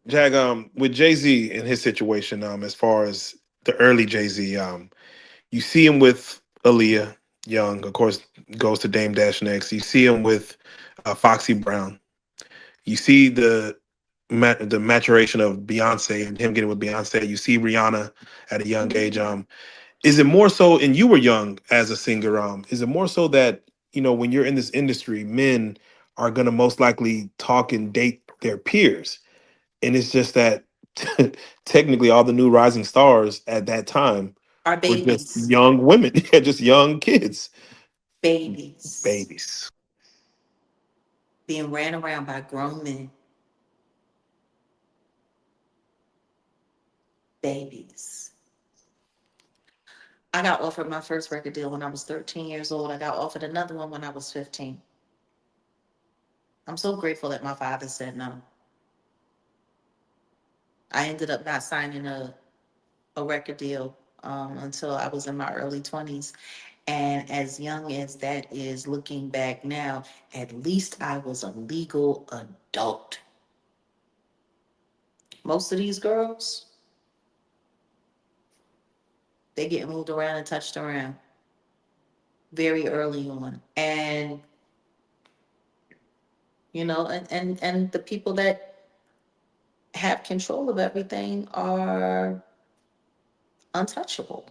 Jag, with Jay-Z and his situation, as far as the early Jay-Z, you see him with Aaliyah Young, of course, goes to Dame Dash next. You see him with Foxy Brown. You see the maturation of Beyonce and him getting with Beyonce. You see Rihanna at a young age. Is it more so, and you were young as a singer, is it more so that, when you're in this industry, men are gonna most likely talk and date their peers? And it's just that technically all the new rising stars at that time Our were just babies, young women, yeah, just young kids, babies babies. being ran around by grown men, babies. I got offered my first record deal when I was 13 years old. I got offered another one when I was 15. I'm so grateful that my father said no. I ended up not signing a record deal until I was in my early 20s. And as young as that is, looking back now, at least I was a legal adult. Most of these girls, they get moved around and touched around very early on. And, and the people that have control of everything are untouchable.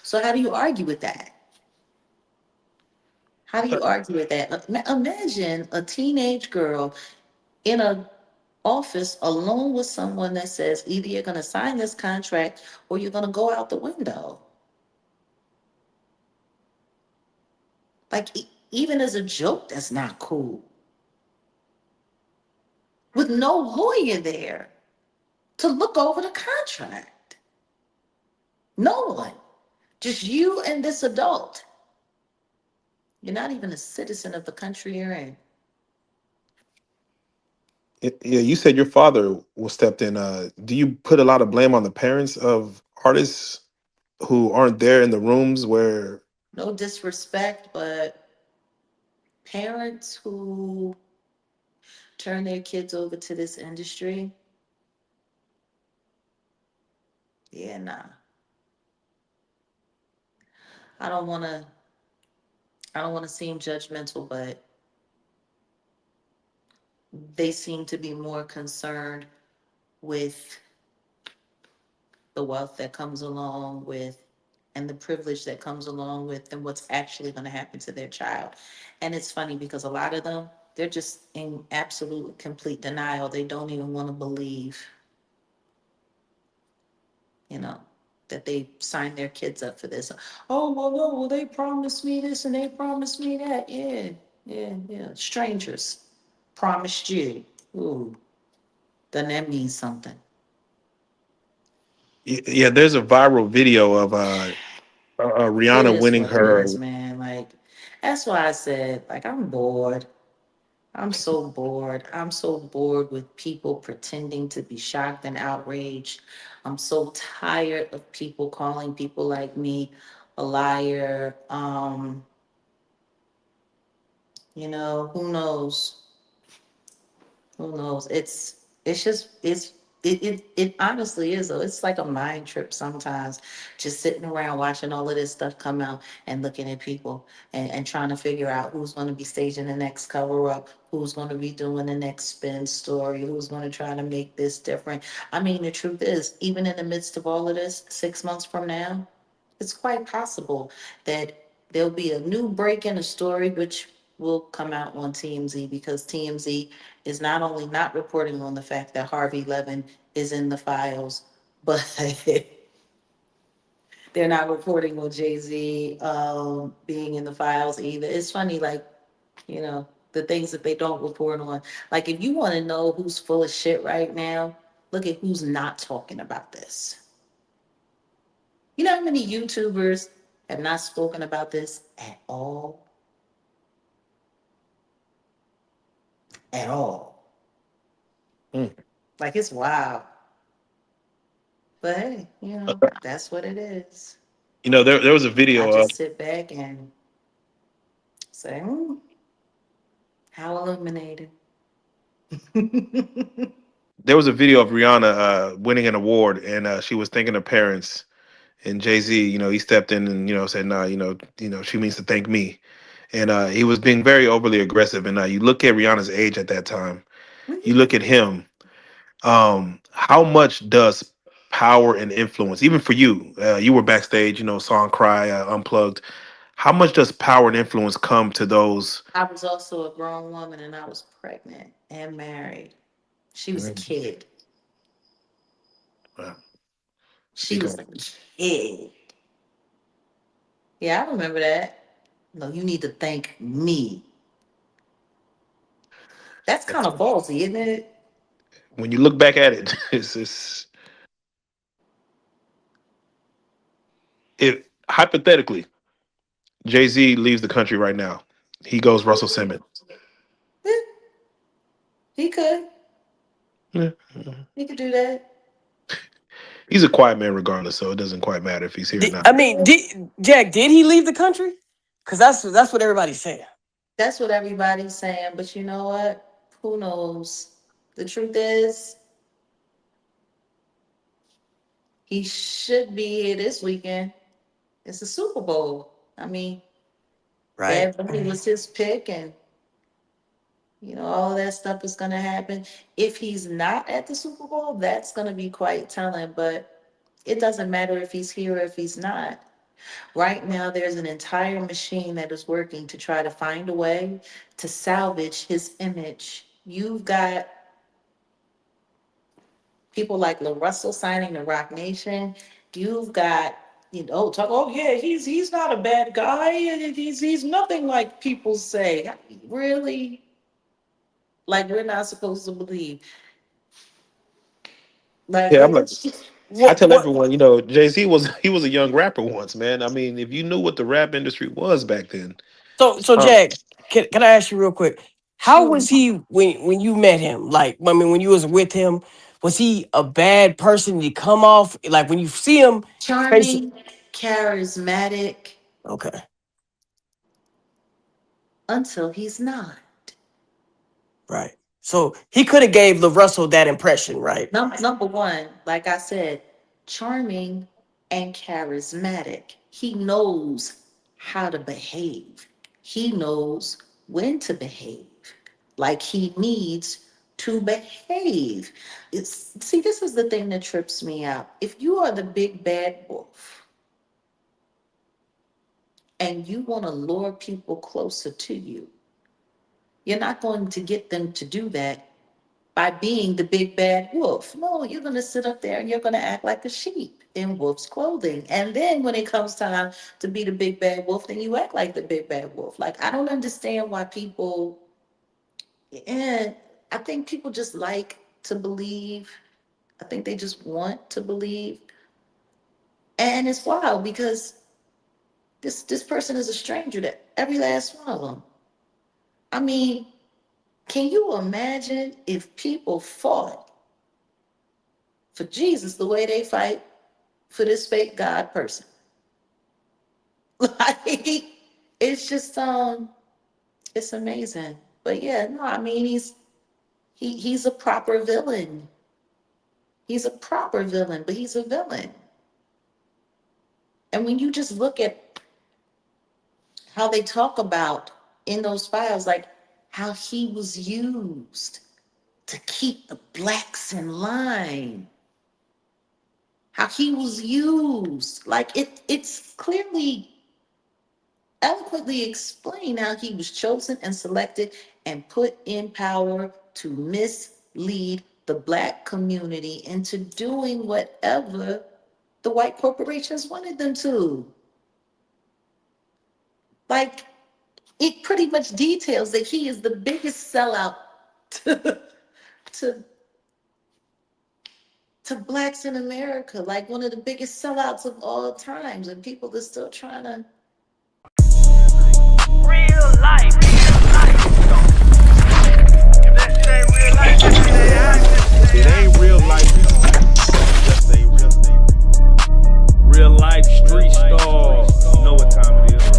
So how do you argue with that? How do you argue with that? Imagine a teenage girl in a office alone with someone that says either you're going to sign this contract or you're going to go out the window. Like, even as a joke, that's not cool. With no lawyer there to look over the contract. No one. Just you and this adult. You're not even a citizen of the country you're in. Yeah, you said your father was stepped in. Do you put a lot of blame on the parents of artists who aren't there in the rooms where? No disrespect, but parents who turn their kids over to this industry, yeah, nah. I don't want to I don't want to seem judgmental, but they seem to be more concerned with the wealth that comes along with and the privilege that comes along with and what's actually going to happen to their child. And it's funny because a lot of them, they're just in absolute complete denial. They don't even want to believe, you know, that they signed their kids up for this. Oh, well, no, well, they promised me this and they promised me that. Yeah, yeah, yeah. Strangers promised you. Ooh, doesn't that mean something? Yeah, there's a viral video of It Rihanna is winning what it her. is, man. Like, that's why I said, like, I'm bored. I'm so bored. I'm so bored with people pretending to be shocked and outraged. I'm so tired of people calling people like me a liar. Who knows? Who knows? It's just it honestly is though. It's like a mind trip sometimes, just sitting around watching all of this stuff come out and looking at people and trying to figure out who's going to be staging the next cover up, who's going to be doing the next spin story, who's going to try to make this different. I mean, the truth is, even in the midst of all of this, 6 months from now, it's quite possible that there'll be a new break in a story which will come out on TMZ because TMZ is not only not reporting on the fact that Harvey Levin is in the files, but they're not reporting on Jay-Z being in the files either. It's funny, like, the things that they don't report on. Like, if you want to know who's full of shit right now, look at who's not talking about this. You know how many YouTubers have not spoken about this at all? At all. Mm. Like, it's wild. But hey, Uh, that's what it is. there was a I video of. just sit back and say, how illuminating. There was a video of Rihanna winning an award, and she was thanking her parents. And Jay Z, he stepped in and said, "Nah, she means to thank me." And he was being very overly aggressive. And you look at Rihanna's age at that time. You look at him. How much does power and influence, even for you? You were backstage, saw him cry, unplugged. How much does power and influence come to those? I was also a grown woman and I was pregnant and married. She was a Mhm. kid. Uh, She speak was on. a kid. Yeah, I remember that. No, you need to thank me. That's kind That's of ballsy, isn't it? when you look back at it. It's it hypothetically. Jay Z leaves the country right now. He goes Russell Simmons. Eh, he could. Yeah. He could do that. He's a quiet man regardless, so it doesn't quite matter if he's here or not. I mean, Jack, did he leave the country? Because that's what everybody's saying. That's what everybody's saying, but you know what? Who knows? The truth is, he should be here this weekend. It's the Super Bowl. I mean, Right. Bad Bunny was his pick, and all of that stuff is going to happen. If he's not at the Super Bowl, that's going to be quite telling, but it doesn't matter if he's here or if he's not. Right now, there's an entire machine that is working to try to find a way to salvage his image. You've got people like LaRussell signing the Rock Nation. You've got, talk, oh yeah, he's not a bad guy, and he's nothing like people say. Really? Like we're not supposed to believe. Like Yeah, I'm like, let's I What tell what everyone, Jay Z was he was a young rapper once, man. I mean, if you knew what the rap industry was back then, so uh, Jack, can I ask you real quick? How sure. was he when you met him? Like, I mean, when you was with him, was he a bad person? Did he come off like when you see him face Charming, charismatic, okay, until he's not. right. So he could have gave LaRussell that impression, right? Number one, like I said, charming and charismatic. He knows how to behave. He knows when to behave. Like he needs to behave. See, this is the thing that trips me out. If you are the big bad wolf and you want to lure people closer to you, you're not going to get them to do that by being the big bad wolf. No, you're going to sit up there and you're going to act like a sheep in wolf's clothing. And then when it comes time to be the big bad wolf, then you act like the big bad wolf. Like, I don't understand why people, and I think people just like to believe. I think they just want to believe. And it's wild because this person is a stranger to every last one of them. I mean, can you imagine if people fought for Jesus the way they fight for this fake God person? Like, it's just it's amazing. But yeah, no, I mean he's a proper villain. He's a proper villain, but he's a villain. And when you just look at how they talk about in those files, like how he was used to keep the blacks in line, how he was used, like it's clearly eloquently explained how he was chosen and selected and put in power to mislead the black community into doing whatever the white corporations wanted them to. Like, it pretty much details that he is the biggest sellout to, to, to blacks in America, like one of the biggest sellouts of all times, and people are still trying to. Real life, real life. If that shit ain't real life, that shit ain't If it ain't real life, it just ain't real. Real life street stars. You know what time it is.